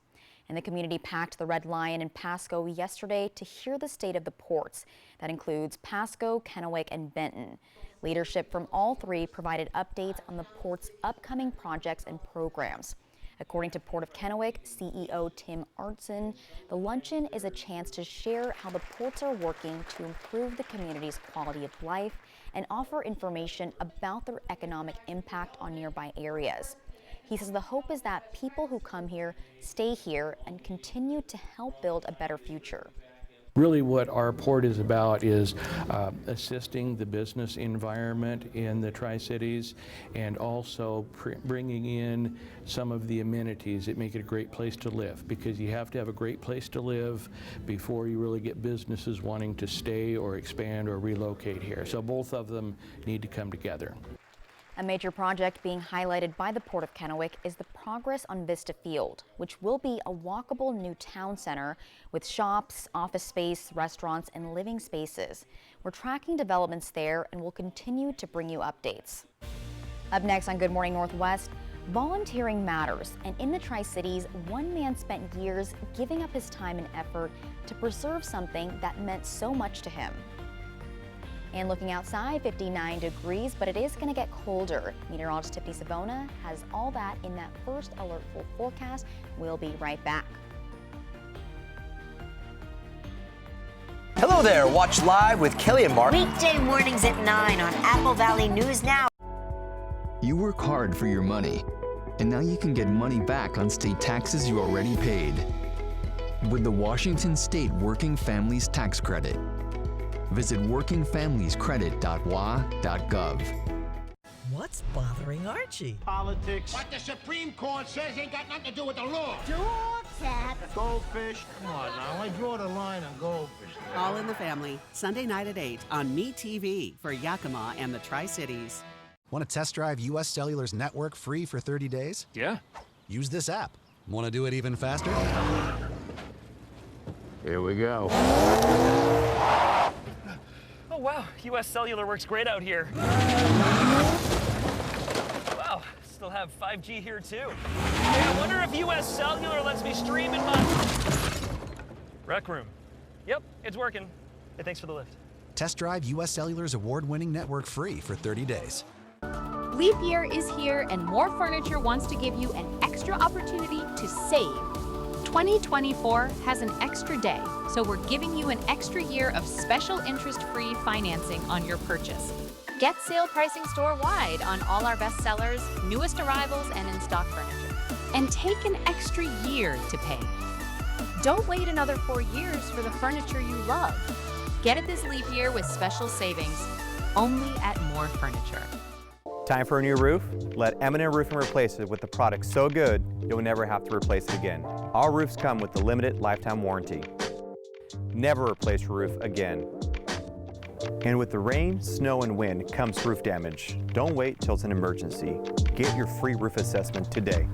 And the community packed the Red Lion in Pasco yesterday to hear the state of the ports. That includes Pasco, Kennewick, and Benton. Leadership from all three provided updates on the port's upcoming projects and programs. According to Port of Kennewick CEO Tim Artson, the luncheon is a chance to share how the ports are working to improve the community's quality of life and offer information about their economic impact on nearby areas. He says the hope is that people who come here stay here and continue to help build a better future. Really what our port is about is assisting the business environment in the Tri-Cities and also bringing in some of the amenities that make it a great place to live, because you have to have a great place to live before you really get businesses wanting to stay or expand or relocate here. So both of them need to come together. A major project being highlighted by the Port of Kennewick is the progress on Vista Field, which will be a walkable new town center with shops, office space, restaurants, and living spaces. We're tracking developments there and will continue to bring you updates. Up next on Good Morning Northwest, volunteering matters, and in the Tri-Cities, one man spent years giving up his time and effort to preserve something that meant so much to him. And looking outside, 59 degrees, but it is going to get colder. Meteorologist Tiffany Savona has all that in that first alert full forecast. We'll be right back. Hello there. Watch live with Kelly and Mark. Weekday mornings at 9 on Apple Valley News Now. You work hard for your money, and now you can get money back on state taxes you already paid with the Washington State Working Families Tax Credit. Visit workingfamiliescredit.wa.gov. What's bothering Archie? Politics. What the Supreme Court says ain't got nothing to do with the law. Goldfish. Come on now, I draw the line on goldfish. All in the Family, Sunday night at 8 on MeTV for Yakima and the Tri-Cities. Want to test drive U.S. Cellular's network free for 30 days? Yeah. Use this app. Want to do it even faster? Here we go. Oh, wow. U.S. Cellular works great out here. Wow. Still have 5G here, too. Hey, I wonder if U.S. Cellular lets me stream in my rec room. Yep, it's working. Hey, thanks for the lift. Test drive U.S. Cellular's award-winning network free for 30 days. Leap year is here, and More Furniture wants to give you an extra opportunity to save. 2024 has an extra day, so we're giving you an extra year of special interest-free financing on your purchase. Get sale pricing store-wide on all our best sellers, newest arrivals, and in-stock furniture. And take an extra year to pay. Don't wait another 4 years for the furniture you love. Get it this leap year with special savings, only at More Furniture. Time for a new roof? Let M&M Roofing replace it with the product so good you'll never have to replace it again. All roofs come with the limited lifetime warranty. Never replace your roof again. And with the rain, snow, and wind comes roof damage. Don't wait till it's an emergency. Get your free roof assessment today.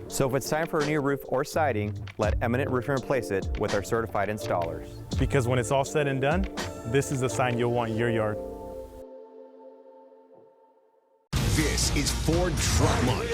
So if it's time for a new roof or siding, let M&M Roofing replace it with our certified installers. Because when it's all said and done, this is the sign you'll want in your yard. This is Ford Truck Month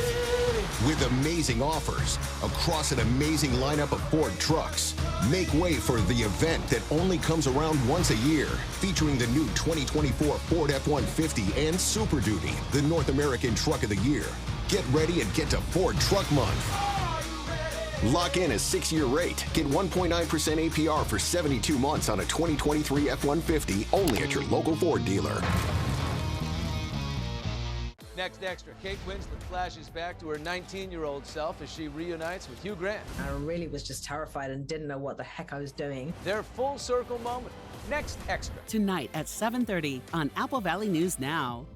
with amazing offers across an amazing lineup of Ford trucks. Make way for the event that only comes around once a year, featuring the new 2024 Ford F-150 and Super Duty, the North American Truck of the Year. Get ready and get to Ford Truck Month. Lock in a 6-year rate. Get 1.9% APR for 72 months on a 2023 F-150 only at your local Ford dealer. Next Extra, Kate Winslet flashes back to her 19-year-old self as she reunites with Hugh Grant. I really was just terrified and didn't know what the heck I was doing. Their full circle moment. Next Extra. Tonight at 7:30 on Apple Valley News Now.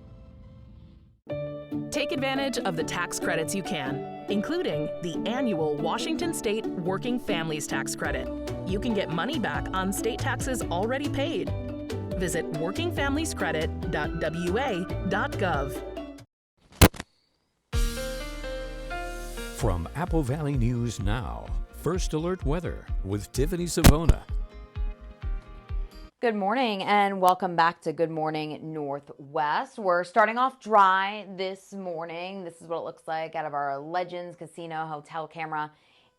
Take advantage of the tax credits you can, including the annual Washington State Working Families Tax Credit. You can get money back on state taxes already paid. Visit workingfamiliescredit.wa.gov. From Apple Valley News Now, First Alert Weather with Tiffany Savona. Good morning and welcome back to Good Morning Northwest. We're starting off dry this morning. This is what it looks like out of our Legends Casino hotel camera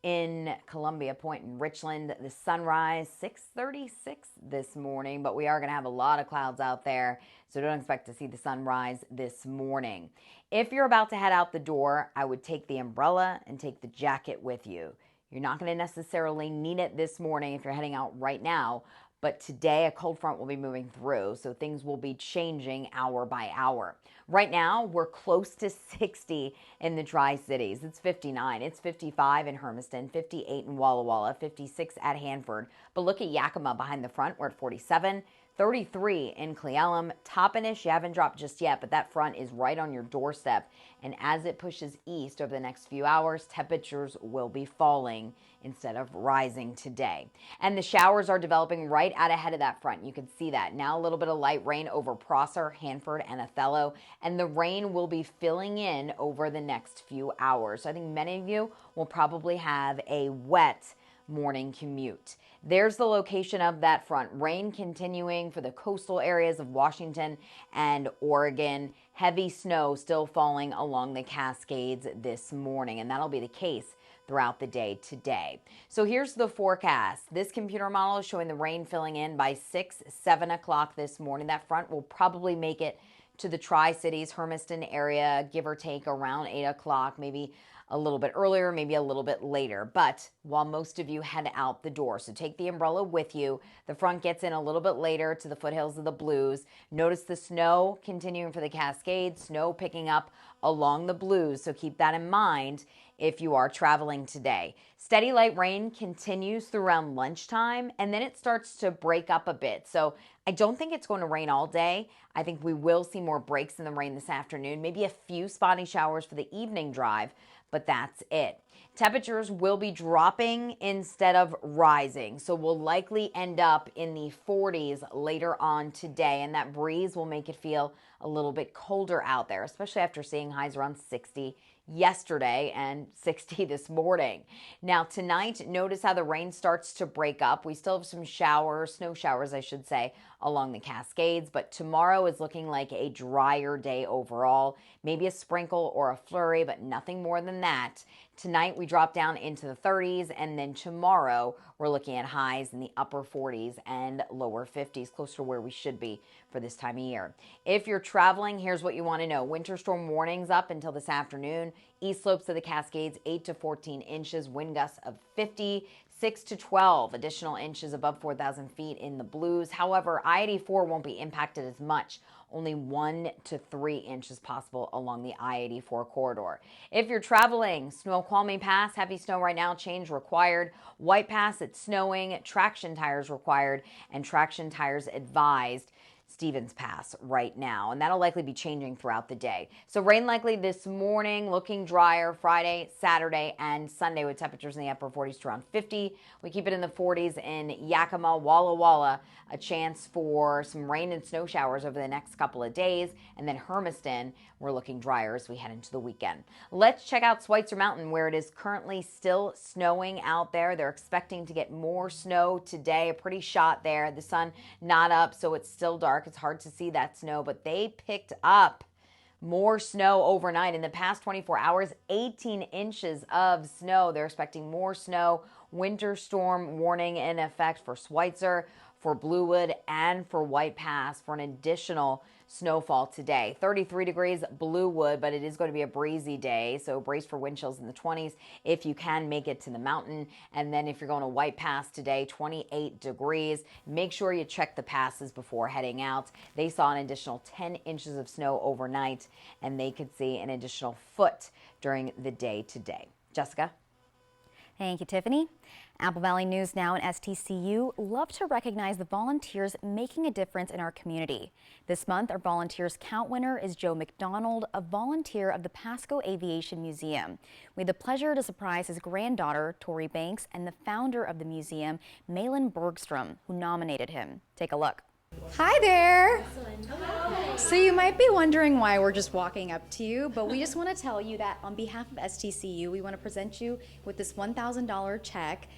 in Columbia Point and Richland. The sunrise 6:36 this morning, but we are going to have a lot of clouds out there, so don't expect to see the sunrise this morning. If you're about to head out the door, I would take the umbrella and take the jacket with you. You're not going to necessarily need it this morning if you're heading out right now, but today a cold front will be moving through, so things will be changing hour by hour. Right now, we're close to 60 in the Tri-Cities. It's 59. It's 55 in Hermiston, 58 in Walla Walla, 56 at Hanford. But look at Yakima behind the front. We're at 47. 33 in Cle Elum. Toppenish, you haven't dropped just yet, but that front is right on your doorstep. And as it pushes east over the next few hours, temperatures will be falling instead of rising today. And the showers are developing right out ahead of that front. You can see that. Now a little bit of light rain over Prosser, Hanford, and Othello. And the rain will be filling in over the next few hours. So I think many of you will probably have a wet morning commute. There's the location of that front. Rain continuing for the coastal areas of Washington and Oregon. Heavy snow still falling along the Cascades this morning, and that'll be the case throughout the day today. So here's the forecast. This computer model is showing the rain filling in by 7 o'clock this morning. That front will probably make it to the Tri-Cities, Hermiston area, give or take around 8 o'clock, maybe a little bit earlier, maybe a little bit later, but while most of you head out the door. So take the umbrella with you. The front gets in a little bit later to the foothills of the Blues. Notice the snow continuing for the Cascades, snow picking up along the Blues, so keep that in mind if you are traveling today. Steady light rain continues through around lunchtime, and then it starts to break up a bit. So I don't think it's going to rain all day. I think we will see more breaks in the rain this afternoon, maybe a few spotty showers for the evening drive, but that's it. Temperatures will be dropping instead of rising, so we'll likely end up in the 40s later on today, and that breeze will make it feel a little bit colder out there, especially after seeing highs around 60 yesterday and 60 this morning. Now tonight, notice how the rain starts to break up. We still have some showers, snow showers I should say, along the Cascades, but tomorrow is looking like a drier day overall. Maybe a sprinkle or a flurry, but nothing more than that. Tonight we drop down into the 30s, and then tomorrow we're looking at highs in the upper 40s and lower 50s, close to where we should be for this time of year. If you're traveling, here's what you want to know. Winter storm warnings up until this afternoon. East slopes of the Cascades, 8 to 14 inches, wind gusts of 50, 6 to 12 additional inches above 4,000 feet in the Blues. However, I-84 won't be impacted as much. Only 1 to 3 inches possible along the I-84 corridor. If you're traveling, Snoqualmie Pass, heavy snow right now, change required. White Pass, it's snowing, traction tires required, and traction tires advised. Stevens Pass right now, and that'll likely be changing throughout the day. So rain likely this morning, looking drier Friday, Saturday, and Sunday with temperatures in the upper 40s to around 50. We keep it in the 40s in Yakima, Walla Walla, a chance for some rain and snow showers over the next couple of days, and then Hermiston, we're looking drier as we head into the weekend. Let's check out Schweitzer Mountain, where it is currently still snowing out there. They're expecting to get more snow today, a pretty shot there. The sun not up, so it's still dark. It's hard to see that snow, but they picked up more snow overnight. In the past 24 hours, 18 inches of snow. They're expecting more snow. Winter storm warning in effect for Schweitzer, for Bluewood, and for White Pass for an additional snowfall today. 33 degrees Bluewood, but it is going to be a breezy day, so brace for wind chills in the 20s if you can make it to the mountain. And then if you're going to White Pass today, 28 degrees. Make sure you check the passes before heading out. They saw an additional 10 inches of snow overnight, and they could see an additional foot during the day today. Jessica? Thank you, Tiffany. Apple Valley News Now and STCU love to recognize the volunteers making a difference in our community. This month, our Volunteers Count winner is Joe McDonald, a volunteer of the Pasco Aviation Museum. We had the pleasure to surprise his granddaughter, Tori Banks, and the founder of the museum, Malin Bergstrom, who nominated him. Take a look. Hi there. Hello. So you might be wondering why we're just walking up to you, but we just want to tell you that on behalf of STCU, we want to present you with this $1,000 check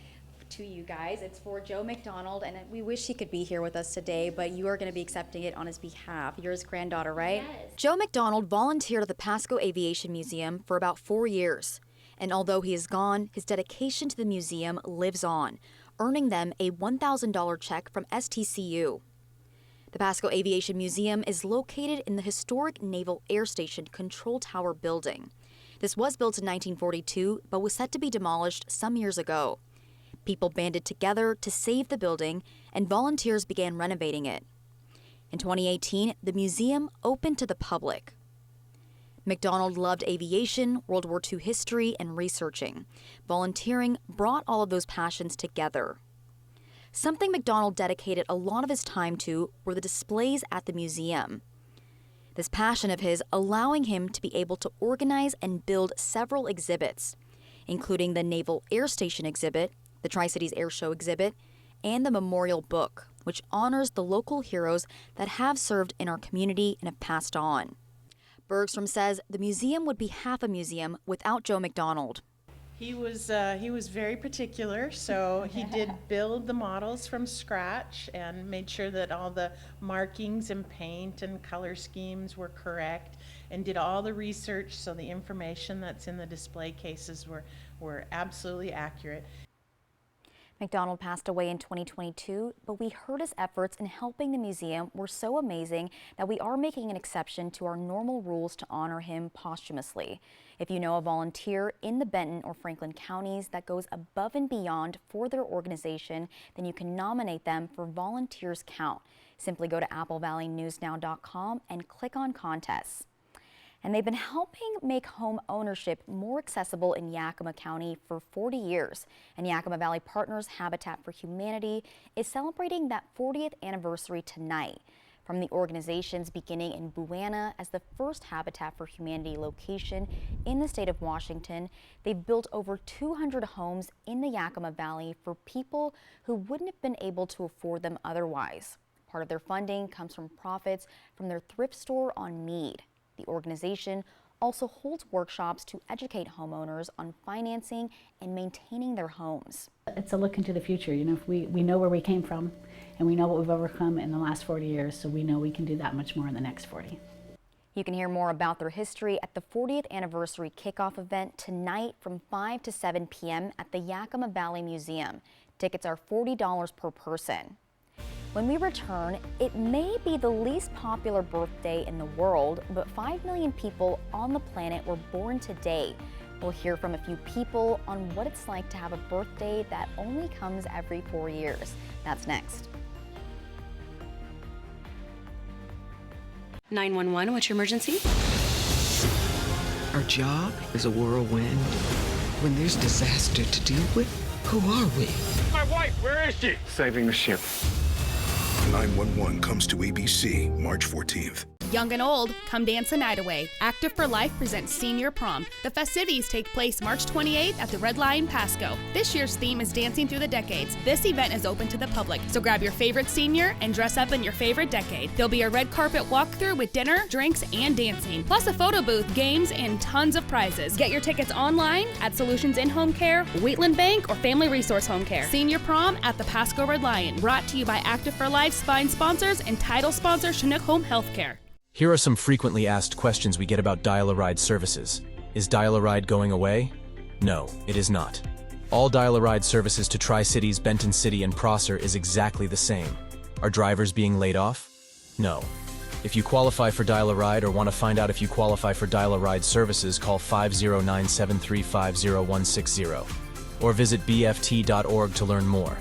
to you guys. It's for Joe McDonald, and we wish he could be here with us today, but you are going to be accepting it on his behalf. You're his granddaughter, right? Yes. Joe McDonald volunteered at the Pasco Aviation Museum for about 4 years. And although he is gone, his dedication to the museum lives on, earning them a $1,000 check from STCU. The Pasco Aviation Museum is located in the historic Naval Air Station Control Tower building. This was built in 1942, but was set to be demolished some years ago. People banded together to save the building, and volunteers began renovating it. In 2018, the museum opened to the public. McDonald loved aviation, World War II history, and researching. Volunteering brought all of those passions together. Something McDonald dedicated a lot of his time to were the displays at the museum. This passion of his allowing him to be able to organize and build several exhibits, including the Naval Air Station exhibit, the Tri-Cities Air Show exhibit, and the Memorial Book, which honors the local heroes that have served in our community and have passed on. Bergstrom says the museum would be half a museum without Joe McDonald. He was very particular, so he did build the models from scratch and made sure that all the markings and paint and color schemes were correct, and did all the research so the information that's in the display cases were absolutely accurate. McDonald passed away in 2022, but we heard his efforts in helping the museum were so amazing that we are making an exception to our normal rules to honor him posthumously. If you know a volunteer in the Benton or Franklin counties that goes above and beyond for their organization, then you can nominate them for Volunteers Count. Simply go to applevalleyNewsNow.com and click on contests. And they've been helping make home ownership more accessible in Yakima County for 40 years. And Yakima Valley Partners Habitat for Humanity is celebrating that 40th anniversary tonight. From the organization's beginning in Buena as the first Habitat for Humanity location in the state of Washington, they've built over 200 homes in the Yakima Valley for people who wouldn't have been able to afford them otherwise. Part of their funding comes from profits from their thrift store on Meade. The organization also holds workshops to educate homeowners on financing and maintaining their homes. It's a look into the future. You know, if we know where we came from and we know what we've overcome in the last 40 years, so we know we can do that much more in the next 40. You can hear more about their history at the 40th anniversary kickoff event tonight from 5 to 7 p.m. at the Yakima Valley Museum. Tickets are $40 per person. When we return, it may be the least popular birthday in the world, but 5 million people on the planet were born today. We'll hear from a few people on what it's like to have a birthday that only comes every 4 years. That's next. 911, what's your emergency? Our job is a whirlwind. When there's disaster to deal with, who are we? My wife, where is she? Saving the ship. 911 comes to ABC March 14th. Young and old, come dance a night away. Active for Life presents Senior Prom. The festivities take place March 28th at the Red Lion Pasco. This year's theme is Dancing Through the Decades. This event is open to the public, so grab your favorite senior and dress up in your favorite decade. There'll be a red carpet walkthrough with dinner, drinks, and dancing, plus a photo booth, games, and tons of prizes. Get your tickets online at Solutions in Home Care, Wheatland Bank, or Family Resource Home Care. Senior Prom at the Pasco Red Lion, brought to you by Active for Life Spine sponsors and title sponsor Chinook Home Healthcare. Here are some frequently asked questions we get about Dial-A-Ride services. Is Dial-A-Ride going away? No, it is not. All Dial-A-Ride services to Tri-Cities, Benton City, and Prosser is exactly the same. Are drivers being laid off? No. If you qualify for Dial-A-Ride or want to find out if you qualify for Dial-A-Ride services, call 509-735-0160 or visit bft.org to learn more.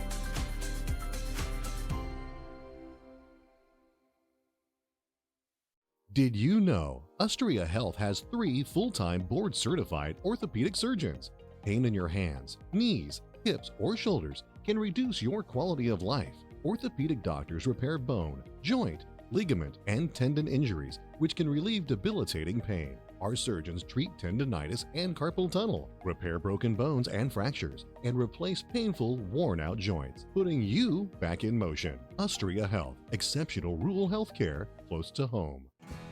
Did you know Ustria Health has 3 full-time board-certified orthopedic surgeons? Pain in your hands, knees, hips, or shoulders can reduce your quality of life. Orthopedic doctors repair bone, joint, ligament, and tendon injuries, which can relieve debilitating pain. Our surgeons treat tendonitis and carpal tunnel, repair broken bones and fractures, and replace painful, worn-out joints, putting you back in motion. Ustria Health, exceptional rural health care close to home.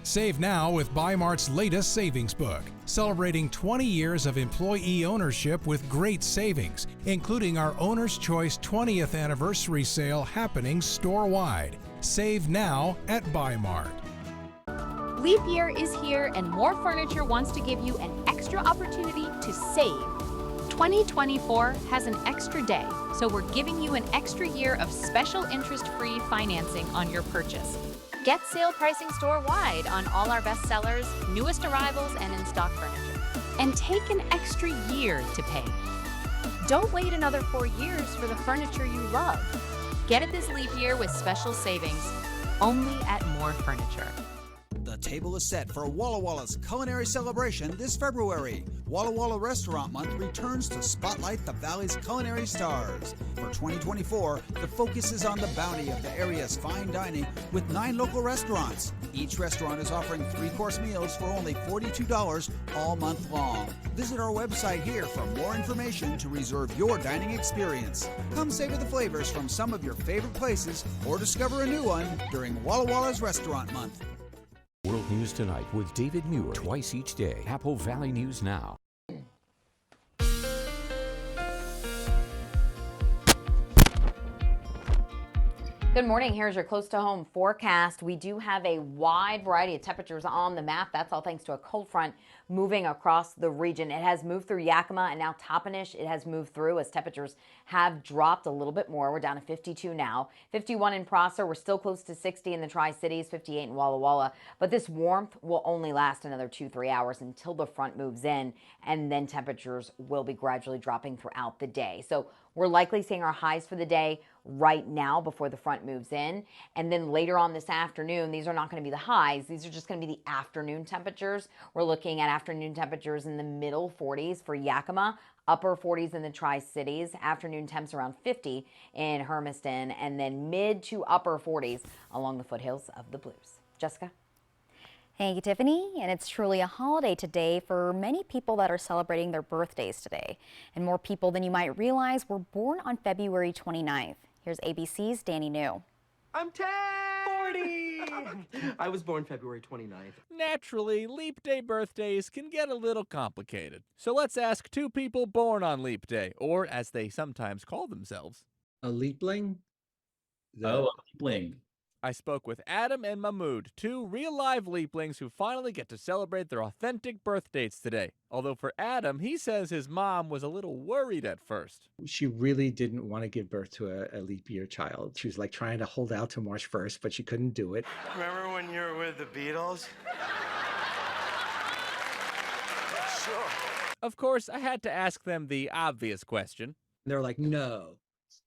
Save now with Bi-Mart's latest savings book, celebrating 20 years of employee ownership with great savings, including our Owner's Choice 20th anniversary sale happening store-wide. Save now at Bi-Mart. Leap year is here and More Furniture wants to give you an extra opportunity to save 2024 has an extra day, so we're giving you an extra year of special interest-free financing on your purchase. Get sale pricing store-wide on all our best sellers, newest arrivals, and in-stock furniture. And take an extra year to pay. Don't wait another 4 years for the furniture you love. Get it this leap year with special savings, only at More Furniture. The table is set for Walla Walla's culinary celebration this February. Walla Walla Restaurant Month returns to spotlight the Valley's culinary stars. For 2024, the focus is on the bounty of the area's fine dining with 9 local restaurants. Each restaurant is offering 3-course meals for only $42 all month long. Visit our website here for more information to reserve your dining experience. Come savor the flavors from some of your favorite places or discover a new one during Walla Walla's Restaurant Month. World News Tonight with David Muir, twice each day. Apple Valley News Now. Good morning. Here's your close to home forecast. We do have a wide variety of temperatures on the map. That's all thanks to a cold front moving across the region. It has moved through Yakima and now Toppenish. It has moved through as temperatures have dropped a little bit more. We're down to 52 now. 51 in Prosser. We're still close to 60 in the Tri-Cities, 58 in Walla Walla. But this warmth will only last another 2-3 hours until the front moves in, and then temperatures will be gradually dropping throughout the day. So we're likely seeing our highs for the day right now before the front moves in. And then later on this afternoon, these are not going to be the highs. These are just going to be the afternoon temperatures. We're looking at afternoon temperatures in the middle 40s for Yakima, upper 40s in the Tri-Cities, afternoon temps around 50 in Hermiston, and then mid to upper 40s along the foothills of the Blues. Jessica? Thank you, Tiffany. And it's truly a holiday today for many people that are celebrating their birthdays today. And more people than you might realize were born on February 29th. Here's ABC's Danny New. I'm 10! 40! I was born February 29th. Naturally, leap day birthdays can get a little complicated. So let's ask 2 people born on leap day, or as they sometimes call themselves. A leapling? Oh, a leapling. I spoke with Adam and Mahmood, 2 real-live leaplings who finally get to celebrate their authentic birth dates today. Although for Adam, he says his mom was a little worried at first. She really didn't want to give birth to a leap year child. She was like trying to hold out to March 1st, but she couldn't do it. Remember when you were with the Beatles? Sure. Of course, I had to ask them the obvious question. They're like, no,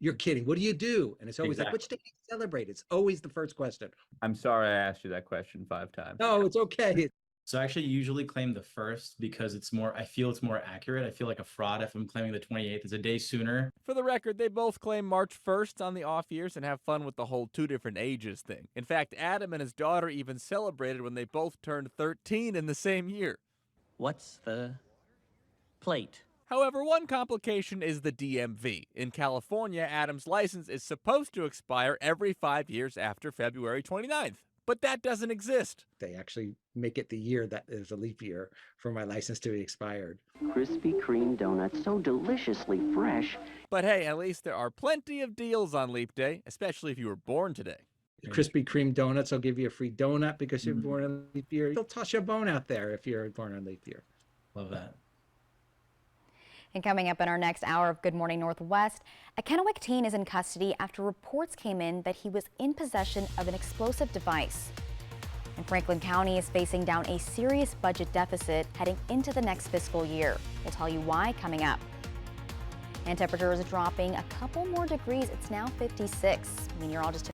you're kidding. What do you do? And it's always like, which day do you celebrate? It's always the first question. I'm sorry I asked you that question 5 times. No, it's okay. So I actually usually claim the 1st because I feel it's more accurate. I feel like a fraud if I'm claiming the 28th. It's a day sooner. For the record, they both claim March 1st on the off years and have fun with the whole 2 different ages thing. In fact, Adam and his daughter even celebrated when they both turned 13 in the same year. What's the plate? However, one complication is the DMV. In California, Adam's license is supposed to expire every 5 years after February 29th. But that doesn't exist. They actually make it the year that is a leap year for my license to be expired. Krispy Kreme donuts, so deliciously fresh. But hey, at least there are plenty of deals on Leap Day, especially if you were born today. Krispy Kreme donuts will give you a free donut because you're born on leap year. They'll toss you a bone out there if you're born on leap year. Love that. And coming up in our next hour of Good Morning Northwest, a Kennewick teen is in custody after reports came in that he was in possession of an explosive device. And Franklin County is facing down a serious budget deficit heading into the next fiscal year. We'll tell you why coming up. And temperature is dropping a couple more degrees. It's now 56. Meteorologist